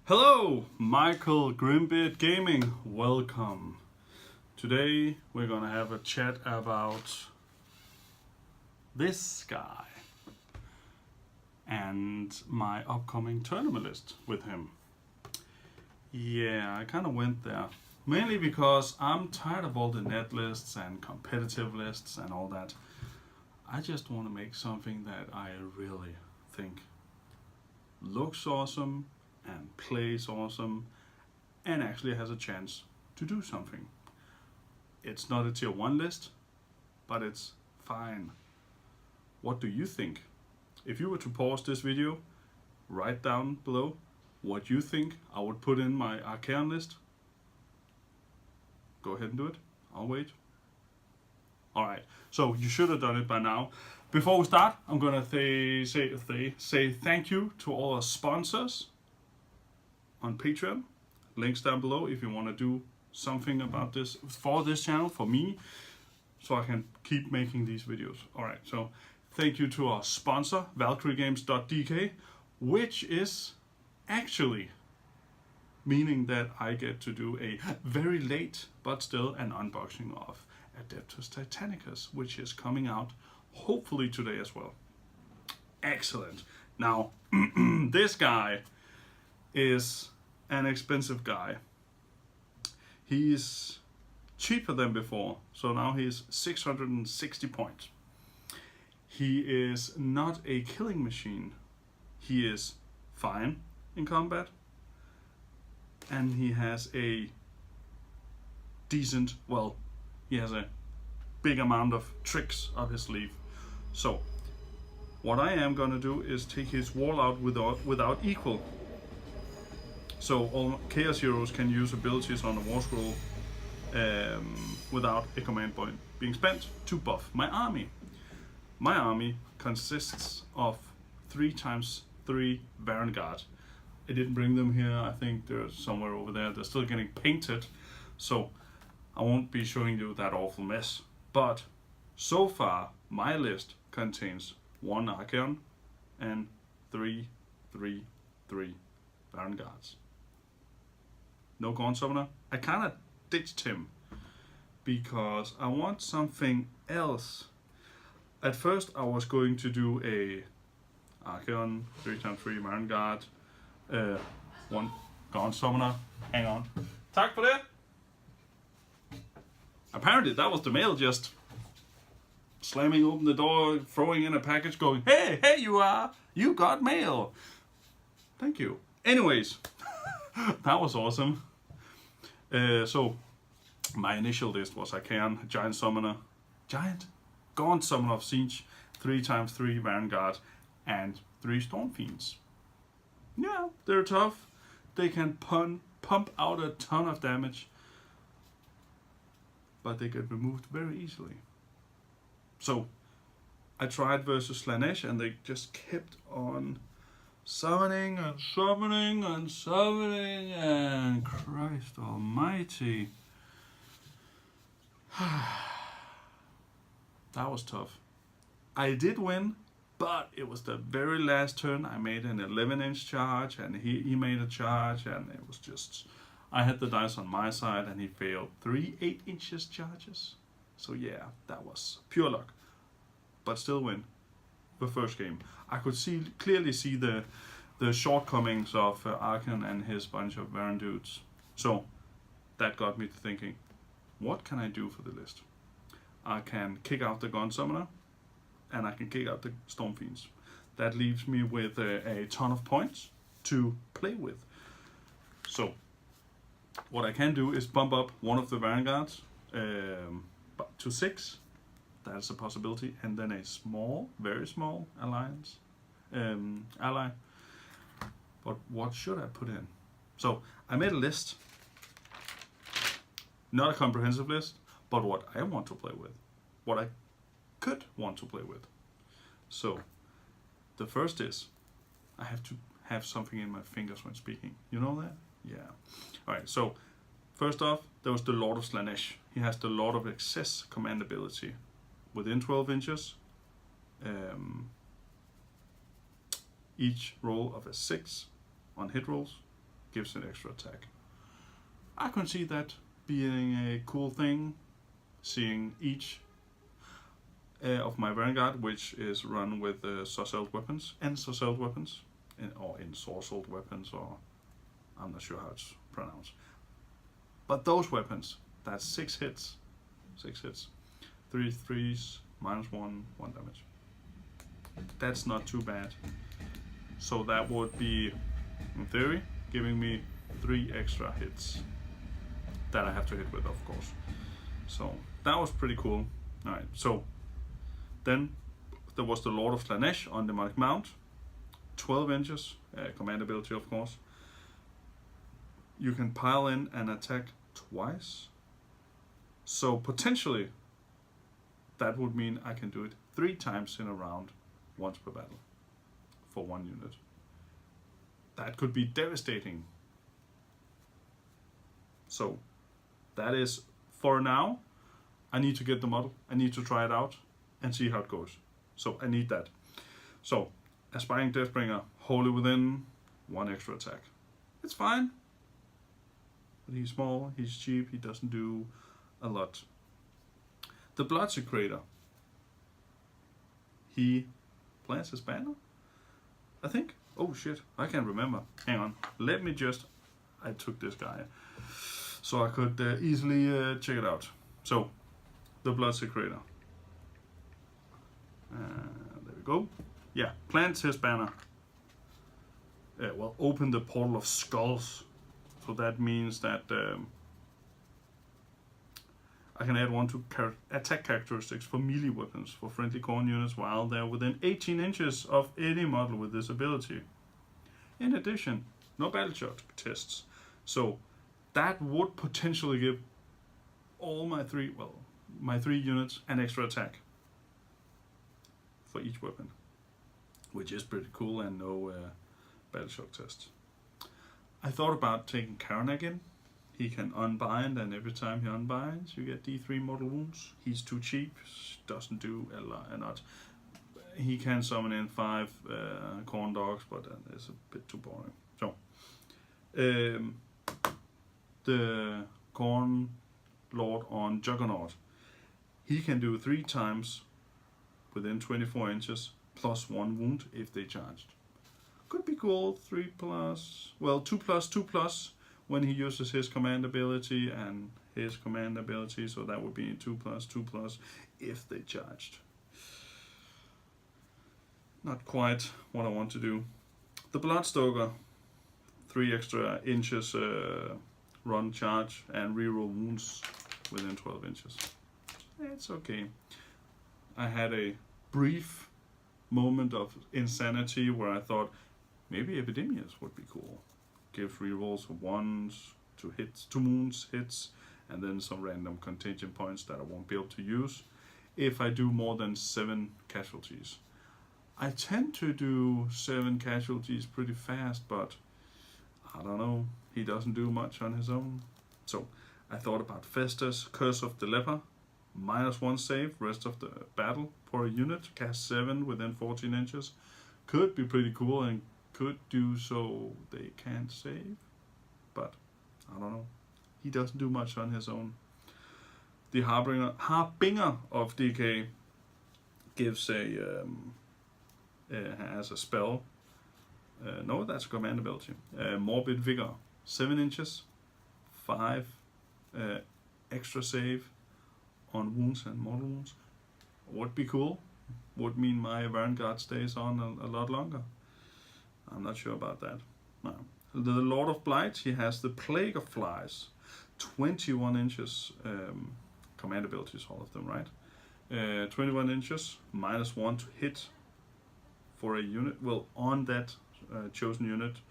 Hello, Michael Grimbit Gaming. Welcome. Today we're gonna have a chat about this guy and my upcoming tournament list with him. Yeah, I kind of went there mainly because I'm tired of all the net lists and competitive lists and all that. I just want to make something that I really think looks awesome and plays awesome and actually has a chance to do something. It's not a tier 1 list, but it's fine. What do you think? If you were to pause this video, write down below what you think I would put in my Arkhan list. Go ahead and do it. I'll wait. Alright, so you should have done it by now. Before we start, I'm gonna say thank you to all our sponsors on Patreon. Links down below if you want to do something about this for this channel, for me, so I can keep making these videos. Alright, so thank you to our sponsor, ValkyrieGames.dk, which is actually meaning that I get to do a very late but still an unboxing of Adeptus Titanicus, which is coming out hopefully today as well. Excellent. Now, this guy is an expensive guy. He's cheaper than before, so now he's 660 points. He is not a killing machine. He is fine in combat, and he has a decent, well, he has a big amount of tricks up his sleeve. So what I am gonna do is take his wall out without equal. So all Chaos Heroes can use abilities on the War Scroll without a command point being spent to buff my army. My army consists of 3x3 Vanguard. I didn't bring them here, I think they're somewhere over there. They're still getting painted, so I won't be showing you that awful mess. But so far, my list contains 1 Arkhan and 3 Vanguards. No Gaunt Summoner. I kind of ditched him because I want something else. At first I was going to do a Arkhan, 3x3 Vanguard, 1 Gaunt Summoner. Hang on. Tak for det! Apparently that was the mail just slamming open the door, throwing in a package, going, hey, you got mail. Thank you. Anyways, that was awesome. So my initial list was Arkhan, Giant Gaunt Summoner of Siege, 3x3 Vanguard, and 3 Storm Fiends. Yeah, they're tough. They can pump out a ton of damage, but they get removed very easily. So I tried versus Slanesh and they just kept on summoning and summoning and summoning, and Christ almighty. That was tough. I did win, but it was the very last turn. I made an 11-inch charge and he made a charge, and it was just, I had the dice on my side and he failed 3 8-inch charges. So yeah, that was pure luck, but still win the first game. I could clearly see the shortcomings of Arkhan and his bunch of Varan dudes. So that got me to thinking, what can I do for the list? I can kick out the Gaunt Summoner and I can kick out the Storm Fiends. That leaves me with a ton of points to play with. So what I can do is bump up one of the Vanguards to 6. That's a possibility, and then a small, very small ally. But what should I put in? So I made a list, not a comprehensive list, but what I want to play with, what I could want to play with. So the first is, I have to have something in my fingers when speaking. You know that? Yeah. All right. So first off, there was the Lord of Slanesh. He has the Lord of Excess command ability. Within 12 inches, each roll of a 6 on hit rolls gives an extra attack. I can see that being a cool thing, seeing each of my Vanguard, which is run with sorcelled weapons, ensorcelled weapons, or ensorcelled weapons, or I'm not sure how it's pronounced. But those weapons, that's 6 hits. 6 hits. 3 threes, -1, 1 damage. That's not too bad. So that would be, in theory, giving me 3 extra hits that I have to hit with, of course. So that was pretty cool. Alright, so then there was the Lord of Slaanesh on Demonic Mount. 12 inches, command ability, of course. You can pile in and attack twice. So potentially that would mean I can do it 3 times in a round, once per battle, for 1 unit. That could be devastating. So that is, for now, I need to get the model. I need to try it out and see how it goes. So I need that. So Aspiring Deathbringer, wholly within, 1 extra attack. It's fine. But he's small, he's cheap, he doesn't do a lot. The Bloodsecrator, he plants his banner, I think. Oh shit, I can't remember. Hang on, let me just, I took this guy so I could easily check it out. So, the Bloodsecrator. There we go. Yeah, plants his banner. Well, open the Portal of Skulls. So that means that I can add 1 to attack characteristics for melee weapons for friendly Khorne units while they're within 18 inches of any model with this ability. In addition, no battle shock tests. So that would potentially give all my 3 units an extra attack for each weapon, which is pretty cool, and no battle shock tests. I thought about taking Karnak in. He can unbind, and every time he unbinds, you get D3 mortal wounds. He's too cheap, doesn't do a lot. He can summon in 5 Khorne dogs, but it's a bit too boring. So, the Khorne Lord on Juggernaut, he can do 3 times within 24 inches, plus 1 wound if they charged. Could be cool. 2 plus when he uses his command ability and his command ability, so that would be 2 plus if they charged. Not quite what I want to do. The Bloodstoker, 3 extra inches run, charge, and reroll wounds within 12 inches. It's okay. I had a brief moment of insanity where I thought maybe Epidemius would be cool. Give rerolls of 1s to hits, 2 wounds, hits, and then some random contingent points that I won't be able to use if I do more than 7 casualties. I tend to do 7 casualties pretty fast, but I don't know, he doesn't do much on his own. So I thought about Festus, Curse of the Leper, -1 save, rest of the battle for a unit, cast 7 within 14 inches. Could be pretty cool and could do so they can't save, but I don't know. He doesn't do much on his own. The Harbinger of DK gives has a spell. No, that's a command ability. Morbid Vigor, 7 inches, 5 extra save on wounds and mortal wounds. Would be cool. Would mean my Vanguard stays on a lot longer. I'm not sure about that. No. The Lord of Blight, he has the Plague of Flies, 21 inches command abilities, all of them, right? 21 inches, -1 to hit for a unit. Well, on that chosen unit,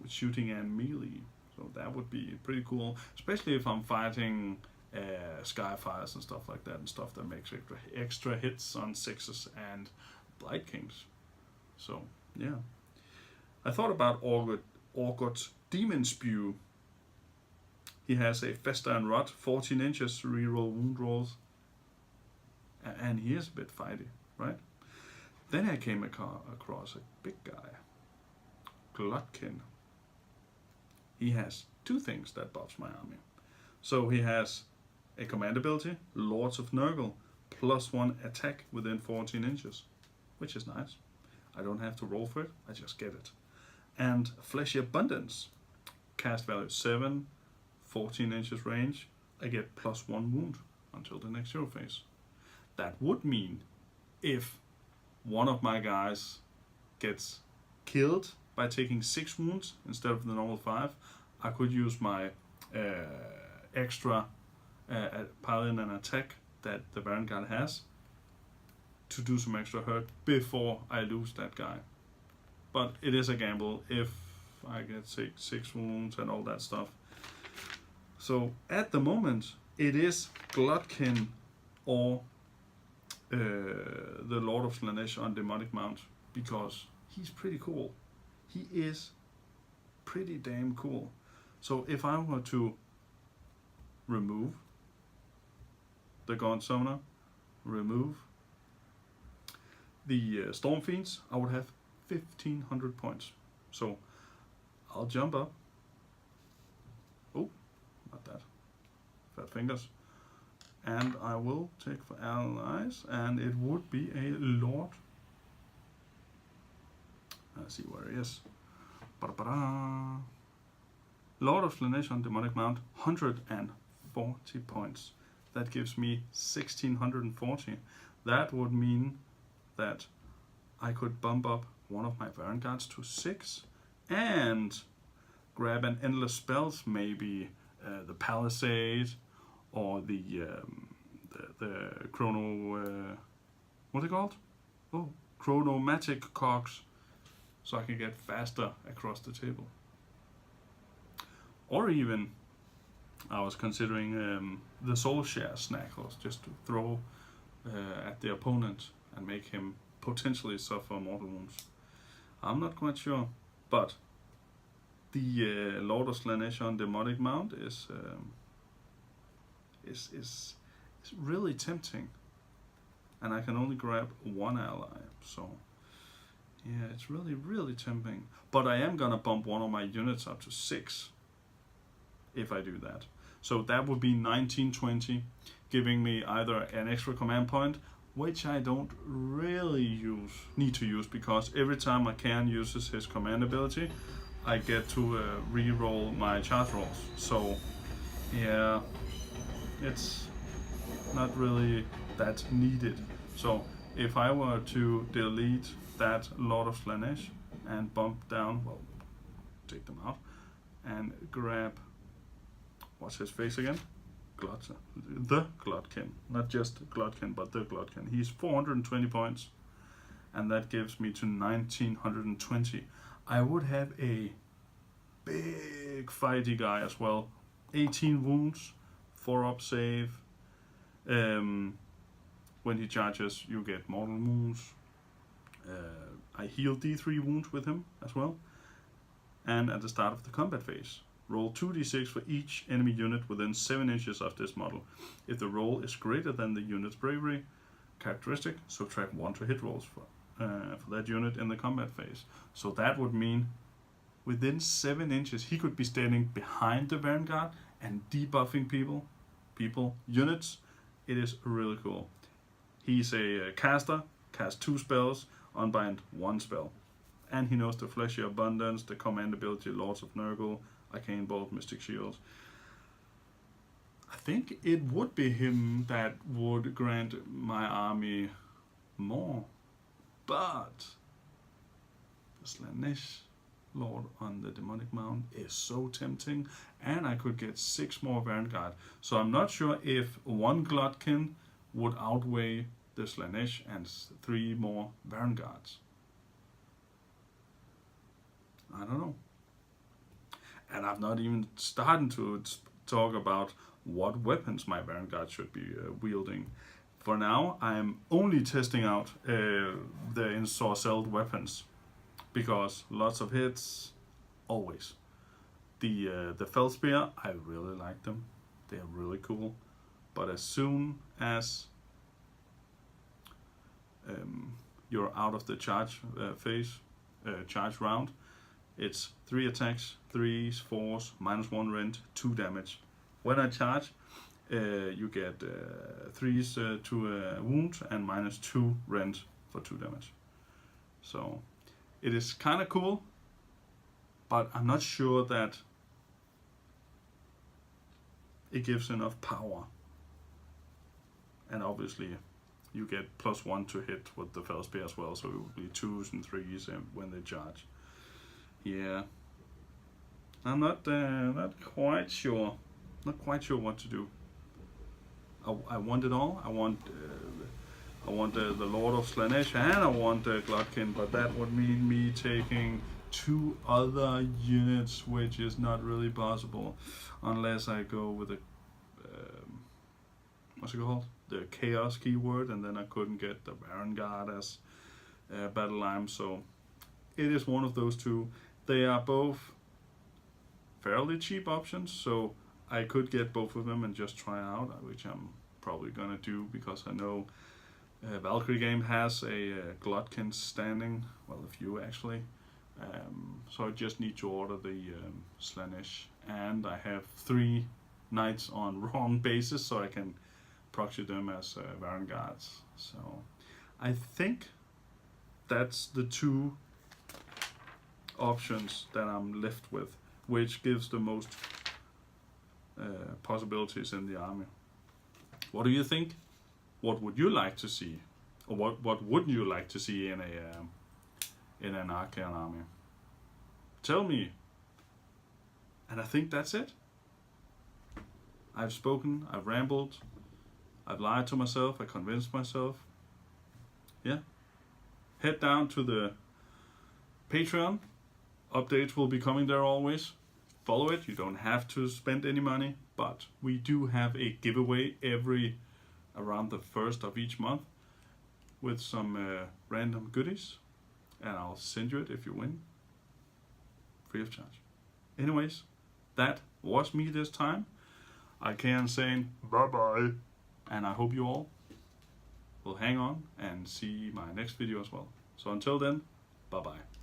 with shooting and melee. So that would be pretty cool, especially if I'm fighting Skyfires and stuff like that, and stuff that makes extra hits on 6s and Blight Kings. So, yeah. I thought about Orgot's Demon Spew. He has a Festa and Rot, 14 inches, reroll wound rolls. And he is a bit fighty, right? Then I came across a big guy, Glottkin. he has two things that buffs my army. So he has a command ability, Lords of Nurgle, +1 attack within 14 inches, which is nice. I don't have to roll for it, I just get it. And Fleshy Abundance, cast value 7, 14 inches range, I get +1 wound until the next hero phase. That would mean if one of my guys gets killed by taking 6 wounds instead of the normal 5, I could use my extra pile in an attack that the Vanguard has to do some extra hurt before I lose that guy. But it is a gamble if I get 6 wounds and all that stuff. So at the moment it is Glottkin or the Lord of Slaanesh on Demonic Mount, because he's pretty cool. He is pretty damn cool. So if I were to remove the Gaunt Summoner, remove the Storm Fiends, I would have 1500 points. So I'll jump up. Oh, not that. Fat fingers. And I will take for allies, and it would be a Lord. Let's see where he is. Ba-da-ba-da. Lord of Slaanesh on Demonic Mount, 140 points. That gives me 1640. That would mean that I could bump up one of my Vanguards to 6 and grab an endless spells, maybe the Palisade or the Chrono, what's it called? Oh, Chronomatic Cogs, so I can get faster across the table. Or even, I was considering the Soul Share Snackles, just to throw at the opponent and make him potentially suffer mortal wounds. I'm not quite sure, but the Lord of Slaanesh on Demonic Mount is really tempting, and I can only grab one ally. So yeah, it's really tempting. But I am gonna bump one of my units up to 6 if I do that. So that would be 1920, giving me either an extra command point, which I don't really need to use, because every time Arkhan uses his command ability, I get to re-roll my charge rolls. So yeah, it's not really that needed. So if I were to delete that Lord of Slaanesh and bump down, well, take them out, and grab, what's his face again? The Glottkin, not just Glottkin, but the Glottkin. He's 420 points, and that gives me to 1920. I would have a big fighty guy as well. 18 wounds, 4-up save. When he charges, you get mortal wounds. I heal D3 wounds with him as well. And at the start of the combat phase, roll 2d6 for each enemy unit within 7 inches of this model. If the roll is greater than the unit's bravery characteristic, subtract 1 to hit rolls for that unit in the combat phase. So that would mean within 7 inches he could be standing behind the Vanguard and debuffing units. It is really cool. He's a caster, cast 2 spells, unbind 1 spell. And he knows the Fleshy Abundance, the command ability Lords of Nurgle, Arcane Bolt, Mystic Shields. I think it would be him that would grant my army more, but the Slaanesh Lord on the Demonic Mount is so tempting, and I could get 6 more Vanguard. So I'm not sure if 1 Glottkin would outweigh the Slaanesh and 3 more Vanguards. I don't know. And I've not even started to talk about what weapons my Vanguard should be wielding. For now, I'm only testing out the ensorcelled weapons, because lots of hits, always. The Fellspear, I really like them. They're really cool. But as soon as you're out of the charge phase, charge round, It's 3 attacks, 3s, 4s, -1 rend, 2 damage. When I charge, you get 3s to a wound and -2 rend for 2 damage. So it is kind of cool, but I'm not sure that it gives enough power. And obviously you get +1 to hit with the fell spear as well, so it will be 2s and 3s when they charge. Yeah, I'm not quite sure. Not quite sure what to do. I want it all. I want the Lord of Slaanesh and I want Glottkin, but that would mean me taking 2 other units, which is not really possible unless I go with a what's it called? The Chaos keyword, and then I couldn't get the Vanguard as battle line. So it is one of those two. They are both fairly cheap options, so I could get both of them and just try out, which I'm probably gonna do because I know Valkyrie Game has a Glottkin standing, well, a few actually. So I just need to order the Slaanesh, and I have 3 knights on wrong bases, so I can proxy them as Vanguards. So I think that's the 2 options that I'm left with, which gives the most possibilities in the army. What do you think? What would you like to see, or what wouldn't you like to see in an Arkhan army? Tell me. And I think that's it. I've spoken, I've rambled, I've lied to myself, I convinced myself. Yeah. Head down to the Patreon. Updates will be coming there always. Follow it. You don't have to spend any money, but we do have a giveaway around the 1st of each month with some random goodies, and I'll send you it if you win, free of charge. Anyways, that was me this time. I can say bye-bye, and I hope you all will hang on and see my next video as well. So until then, bye-bye.